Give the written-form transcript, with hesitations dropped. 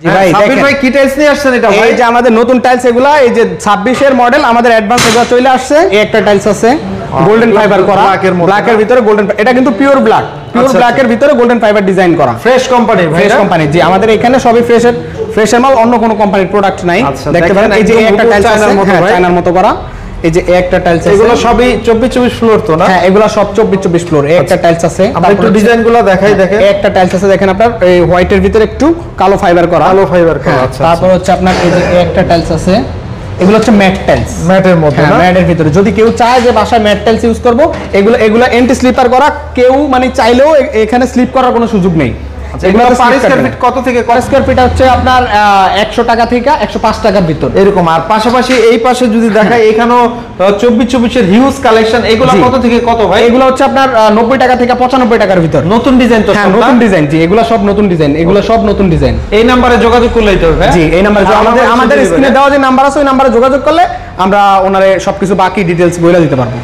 জি ভাই সাব্বির ভাই কি টাইলস নিয়ে আসছেন এটা ভাই? এই যে আমাদের নতুন টাইলস এগুলা, এই যে 26 এর মডেল আমাদের অ্যাডভান্স এগুলো চলে আসছে। এই একটা টাইলস আছে গোল্ডেন ফাইবার করা, ব্ল্যাকের ভিতরে গোল্ডেন, এটা কিন্তু পিওর ব্ল্যাক, পিওর ব্ল্যাকের ভিতরে গোল্ডেন ফাইবার ডিজাইন করা, ফ্রেশ কোম্পানি ভাই, ফ্রেশ কোম্পানি। জি আমাদের এখানে সবই ফ্রেশের মাল, অন্য কোনো কোম্পানির প্রোডাক্ট নাই। দেখতে পারেন এই যে একটা টাইলস আছে চায়নার মতো করা, এই যে একটা টাইলস আছে, এগুলো সবই 24 ফ্লোর তো না? হ্যাঁ এগুলো সব 24 ফ্লোর। এই একটা টাইলস আছে, আমরা একটু ডিজাইনগুলো দেখাই। দেখেন এই একটা টাইলস আছে, দেখেন আপনার এই হোয়াইটের ভিতরে একটু কালো ফাইবার করা, কালো ফাইবার করা। আচ্ছা, তারপর হচ্ছে আপনার এই যে একটা টাইলস আছে, এগুলো হচ্ছে ম্যাট টাইলস, ম্যাটের মধ্যে না? ম্যাটের ভিতরে। যদি কেউ চায় যে বাসায় ম্যাট টাইলস ইউজ করব, এগুলো এন্টি স্লিপার করা, কেউ মানে চাইলেও এখানে স্লিপ করার কোনো সুযোগ নেই। এগুলো পার স্কয়ার ফিট কত থেকে পার স্কয়ার ফিট হচ্ছে আপনার 100 টাকা থেকে 105 টাকার ভিতর এরকম। আর পাশাপাশি এই পাশে যদি দেখাই, এখানেও 24 এর হিউজ কালেকশন। এগুলো কত থেকে কত ভাই? এগুলো হচ্ছে আপনার 90 টাকা থেকে 95 টাকার ভিতর। নতুন ডিজাইন তো? হ্যাঁ নতুন ডিজাইন। জি এগুলো সব নতুন ডিজাইন, এগুলো সব নতুন ডিজাইন। এই নম্বরে যোগাযোগ করলেই তো হবে? জি এই নম্বরে আমাদের স্ক্রিনে দেওয়া যে নাম্বার আছে, ওই নম্বরে যোগাযোগ করলে আমরা ওনারে সবকিছু বাকি ডিটেইলস বলে দিতে পারবো।